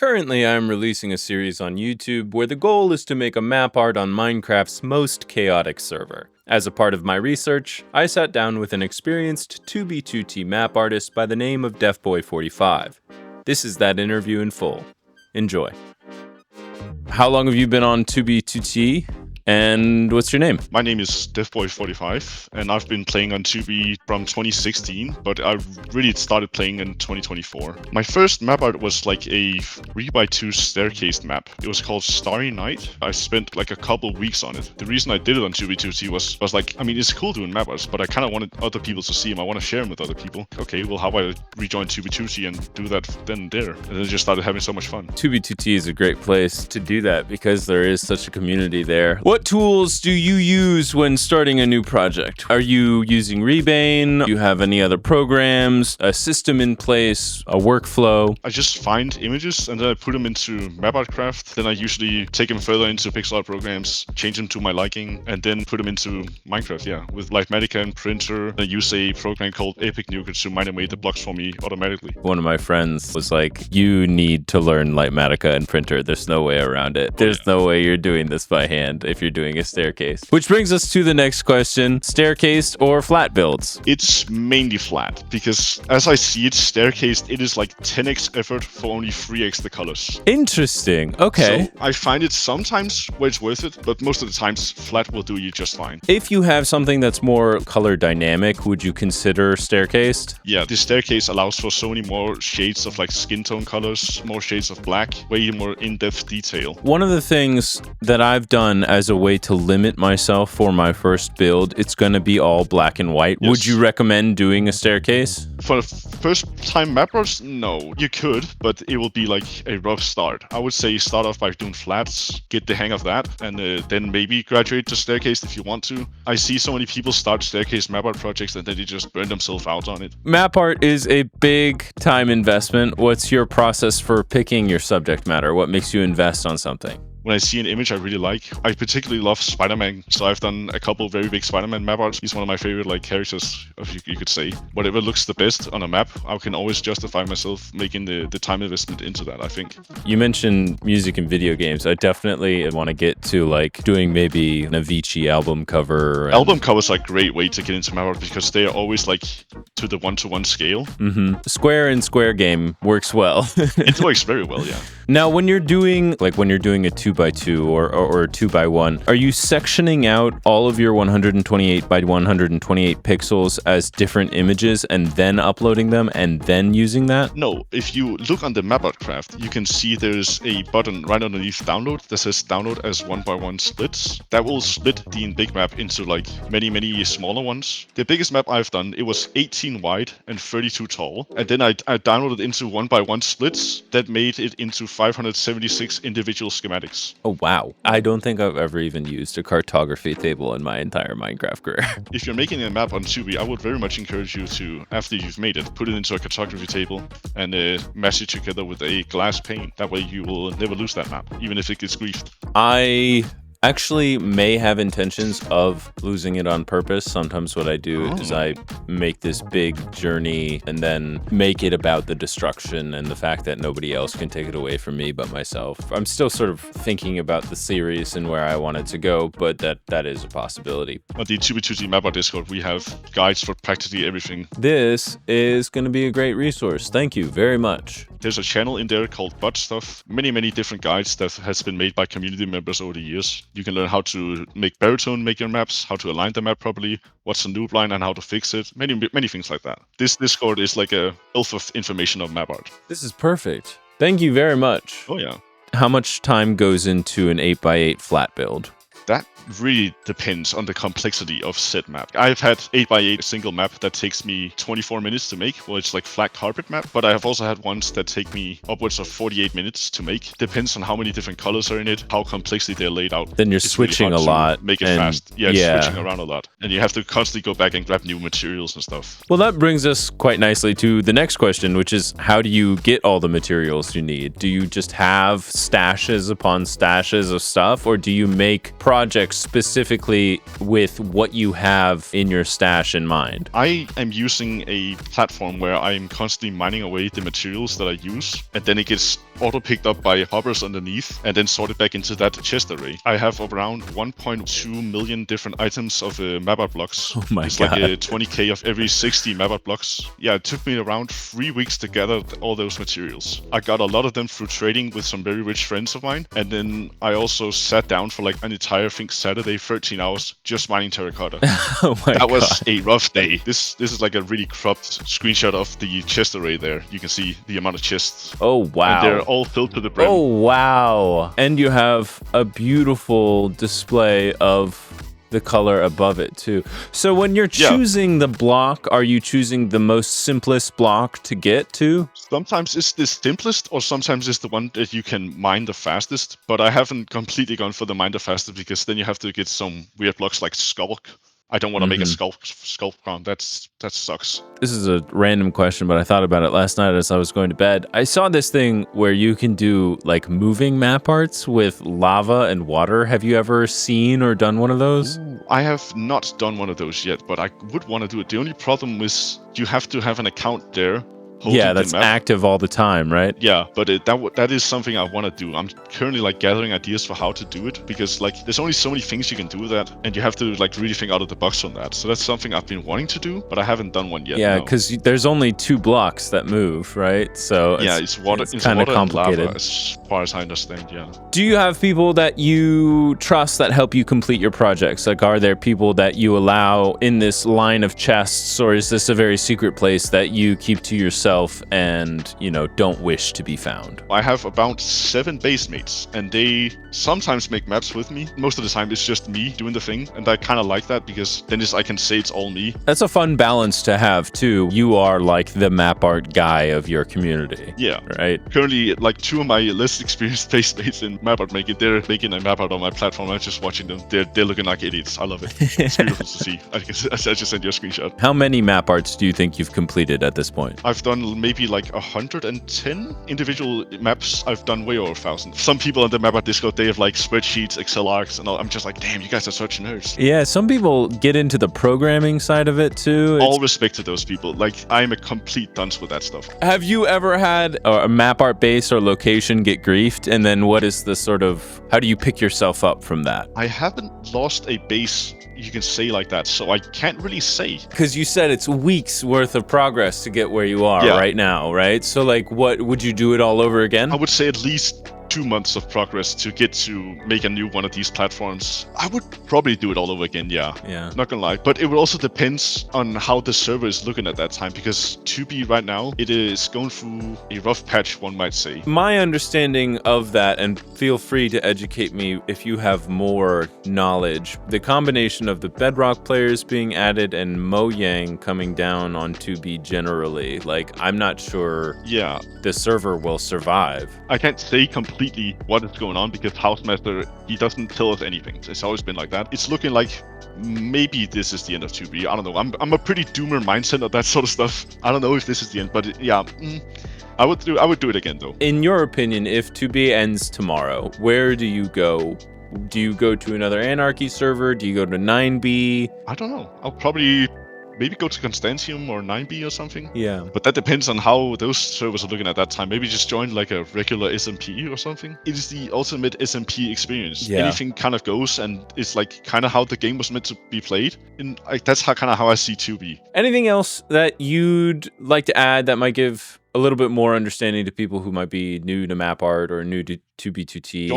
Currently, I'm releasing a series on YouTube where the goal is to make a map art on Minecraft's most chaotic server. As a part of my research, I sat down with an experienced 2B2T map artist by the name of Deafboy45. This is that interview in full. Enjoy. How long have you been on 2B2T? And what's your name? My name is Deafboy45, and I've been playing on 2B from 2016, but I really started playing in 2024. My first map art was like a 3x2 staircase map. It was called Starry Night. I spent like a couple weeks on it. The reason I did it on 2B2T was like, I mean, it's cool doing map arts, but I kind of wanted other people to see them. I want to share them with other people. Okay, well, how about I rejoin 2B2T and do that then and there? And then just started having so much fun. 2B2T is a great place to do that because there is such a community there. What tools do you use when starting a new project? Are you using Rebane? Do you have any other programs, a system in place, a workflow? I just find images and then I put them into Mapartcraft. Then I usually take them further into pixel art programs, change them to my liking, and then put them into Minecraft, yeah. With Lightmatica and Printer, I use a program called Epic Nuke to mine away the blocks for me automatically. One of my friends was like, you need to learn Lightmatica and Printer. There's no way around it. There's no way you're doing this by hand if you're doing a staircase. Which brings us to the next question, staircase or flat builds? It's mainly flat, because as I see it, staircase, it is like 10x effort for only 3x the colors. Interesting, okay. So I find it sometimes where it's worth it, but most of the times flat will do you just fine. If you have something that's more color dynamic, would you consider staircased? Yeah, the staircase allows for so many more shades of like skin tone colors, more shades of black, way more in-depth detail. One of the things that I've done as a way to limit myself for my first build, it's going to be all black and white. Yes. Would you recommend doing a staircase? For first time mappers, no. You could, but it will be like a rough start. I would say start off by doing flats, get the hang of that, and then maybe graduate to staircase if you want to. I see so many people start staircase map art projects and then they just burn themselves out on it. Map art is a big time investment. What's your process for picking your subject matter? What makes you invest on something? When I see an image I really like, I particularly love Spider-Man, so I've done a couple very big Spider-Man map arts. He's one of my favorite like characters, if you could say. Whatever looks the best on a map, I can always justify myself making the time investment into that, I think. You mentioned music and video games. I definitely want to get to like doing maybe an Avicii album cover. Album covers are a great way to get into map art because they are always like to the 1-to-1 scale. Square and Square game works well. It works very well, yeah. Now, when you're doing a 2x2 or a 2x1, are you sectioning out all of your 128 by 128 pixels as different images and then uploading them and then using that? No, if you look on the Mapartcraft, you can see there's a button right underneath download that says download as 1x1 splits. That will split the big map into like many smaller ones. The biggest map I've done, it was 18 wide and 32 tall. And then I downloaded into 1x1 splits that made it into 576 individual schematics. Oh, wow. I don't think I've ever even used a cartography table in my entire Minecraft career. If you're making a map on 2B, I would very much encourage you to, after you've made it, put it into a cartography table and mash it together with a glass pane. That way you will never lose that map, even if it gets griefed. I actually may have intentions of losing it on purpose. Sometimes what I do is I make this big journey and then make it about the destruction and the fact that nobody else can take it away from me but myself. I'm still sort of thinking about the series and where I want it to go, but that is a possibility. On the 2B2T Map Art Discord, we have guides for practically everything. This is going to be a great resource. Thank you very much. There's a channel in there called Bot Stuff. Many different guides that has been made by community members over the years. You can learn how to make baritone, make your maps, how to align the map properly, what's a noob line and how to fix it. Many things like that. This Discord is like a wealth of information on map art. This is perfect. Thank you very much. Oh yeah. How much time goes into an 8x8 flat build? That really depends on the complexity of said map. I've had 8x8 single map that takes me 24 minutes to make, well, it's like flat carpet map, but I have also had ones that take me upwards of 48 minutes to make. Depends on how many different colors are in it, how complexly they're laid out. Then you're switching really a lot. Make it fast. Yeah, switching around a lot. And you have to constantly go back and grab new materials and stuff. Well, that brings us quite nicely to the next question, which is how do you get all the materials you need? Do you just have stashes upon stashes of stuff, or do you make projects specifically with what you have in your stash in mind? I am using a platform where I'm constantly mining away the materials that I use, and then it gets auto-picked up by hoppers underneath and then sorted back into that chest array. I have around 1.2 million different items of map art blocks. Oh my it's God. like 20k of every 60 map art blocks. Yeah, it took me around 3 weeks to gather all those materials. I got a lot of them through trading with some very rich friends of mine, and then I also sat down for like an entire, I think, Saturday, 13 hours, just mining terracotta. Oh my That God. was a rough day. This is like a really cropped screenshot of the chest array there. You can see the amount of chests. Oh wow. And they're all filled to the brim. Oh wow. And you have a beautiful display of the color above it too. So when you're choosing the block, are you choosing the most simplest block to get to? Sometimes it's the simplest, or sometimes it's the one that you can mine the fastest. But I haven't completely gone for the mine the fastest, because then you have to get some weird blocks like Skulk. I don't want to make a Skulk crown. That sucks. This is a random question, but I thought about it last night as I was going to bed. I saw this thing where you can do like moving map arts with lava and water. Have you ever seen or done one of those? I have not done one of those yet, but I would want to do it. The only problem is you have to have an account there. Yeah, that's active all the time, right? Yeah, but that is something I want to do. I'm currently like gathering ideas for how to do it, because like there's only so many things you can do with that, and you have to like really think out of the box on that. So that's something I've been wanting to do, but I haven't done one yet. Yeah, because there's only 2 blocks that move, right? So yeah, it's water. It's kind of water complicated, and lava, as far as I understand. Yeah. Do you have people that you trust that help you complete your projects? Like, are there people that you allow in this line of chests, or is this a very secret place that you keep to yourself and, you know, don't wish to be found? I have about 7 base mates, and they sometimes make maps with me. Most of the time it's just me doing the thing, and I kind of like that, because then I can say it's all me. That's a fun balance to have too. You are like the map art guy of your community. Yeah. Right? Currently, like 2 of my less experienced base mates in map art making, they're making a map art on my platform. I'm just watching them. They're looking like idiots. I love it. It's beautiful to see. I just sent you a screenshot. How many map arts do you think you've completed at this point? I've done maybe like 110 individual maps. I've done way over 1,000. Some people on the Mapart Discord, they have like spreadsheets, Excel arcs, and all. I'm just like, damn, you guys are such nerds. Yeah, some people get into the programming side of it too. All respect to those people. Like, I'm a complete dunce with that stuff. Have you ever had a map art base or location get griefed? And then what is the sort of, how do you pick yourself up from that? I haven't lost a base, you can say, like that, so I can't really say. Because you said it's weeks worth of progress to get where you are right now, right? So like, what, would you do it all over again? I would say at least 2 months of progress to get to make a new one of these platforms. I would probably do it all over again, yeah. Not gonna lie. But it would also depend on how the server is looking at that time, because 2B right now, it is going through a rough patch, one might say. My understanding of that, and feel free to educate me if you have more knowledge, the combination of the Bedrock players being added and Mojang coming down on 2B generally, like, I'm not sure the server will survive. I can't say completely what is going on, because Housemaster, he doesn't tell us anything. It's always been like that. It's looking like maybe this is the end of 2B. I don't know. I'm a pretty doomer mindset of that sort of stuff. I don't know if this is the end, but I would do it again though. In your opinion, if 2B ends tomorrow, where do you go? Do you go to another Anarchy server? Do you go to 9B? I don't know. I'll probably maybe go to Constantium or 9B or something. Yeah. But that depends on how those servers are looking at that time. Maybe just join like a regular SMP or something. It is the ultimate SMP experience. Yeah. Anything kind of goes, and it's like kind of how the game was meant to be played. And like, that's kind of how I see 2B. Anything else that you'd like to add that might give a little bit more understanding to people who might be new to map art or new to 2B2T?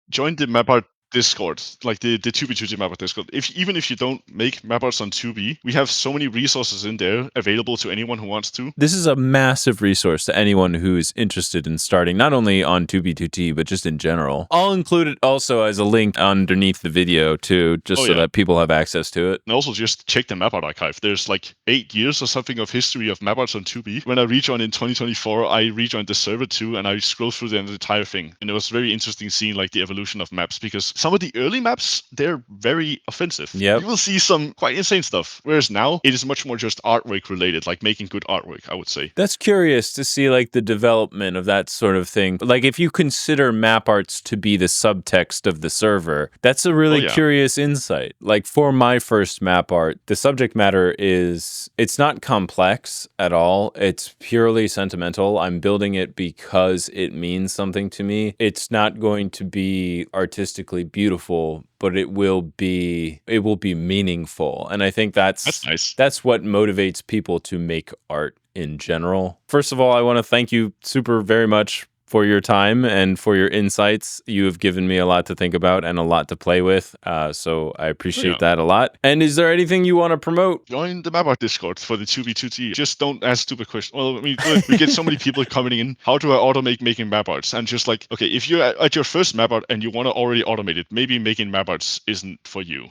Join the Mapart Discord, like the 2B2T Mapart Discord. Even if you don't make maparts on 2B, we have so many resources in there available to anyone who wants to. This is a massive resource to anyone who's interested in starting, not only on 2B2T, but just in general. I'll include it also as a link underneath the video too, just so that people have access to it. And also just check the Mapart archive. There's like 8 years or something of history of maparts on 2B. When I rejoined in 2024, I rejoined the server too, and I scrolled through the entire thing. And it was very interesting seeing like the evolution of maps, because some of the early maps, they're very offensive. Yep. You will see some quite insane stuff. Whereas now, it is much more just artwork related, like making good artwork, I would say. That's curious to see like the development of that sort of thing. Like if you consider map arts to be the subtext of the server, that's a really curious insight. Like for my first map art, the subject matter it's not complex at all. It's purely sentimental. I'm building it because it means something to me. It's not going to be artistically beautiful, but it will be meaningful. And I think that's nice. That's what motivates people to make art in general. First of all, I want to thank you super very much for your time and for your insights. You have given me a lot to think about and a lot to play with. So I appreciate that a lot. And is there anything you want to promote? Join the Mapart Discord for the 2v2t. Just don't ask stupid questions. Well, I mean, we get so many people commenting in, how do I automate making map arts? And just like, okay, if you're at your first map art and you want to already automate it, maybe making map arts isn't for you.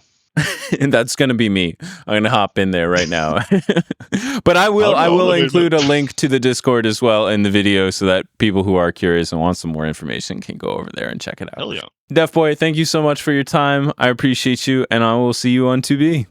And that's going to be me. I'm going to hop in there right now. But I will include a link to the Discord as well in the video so that people who are curious and want some more information can go over there and check it out. Hell yeah. Deafboy, thank you so much for your time. I appreciate you, and I will see you on 2B.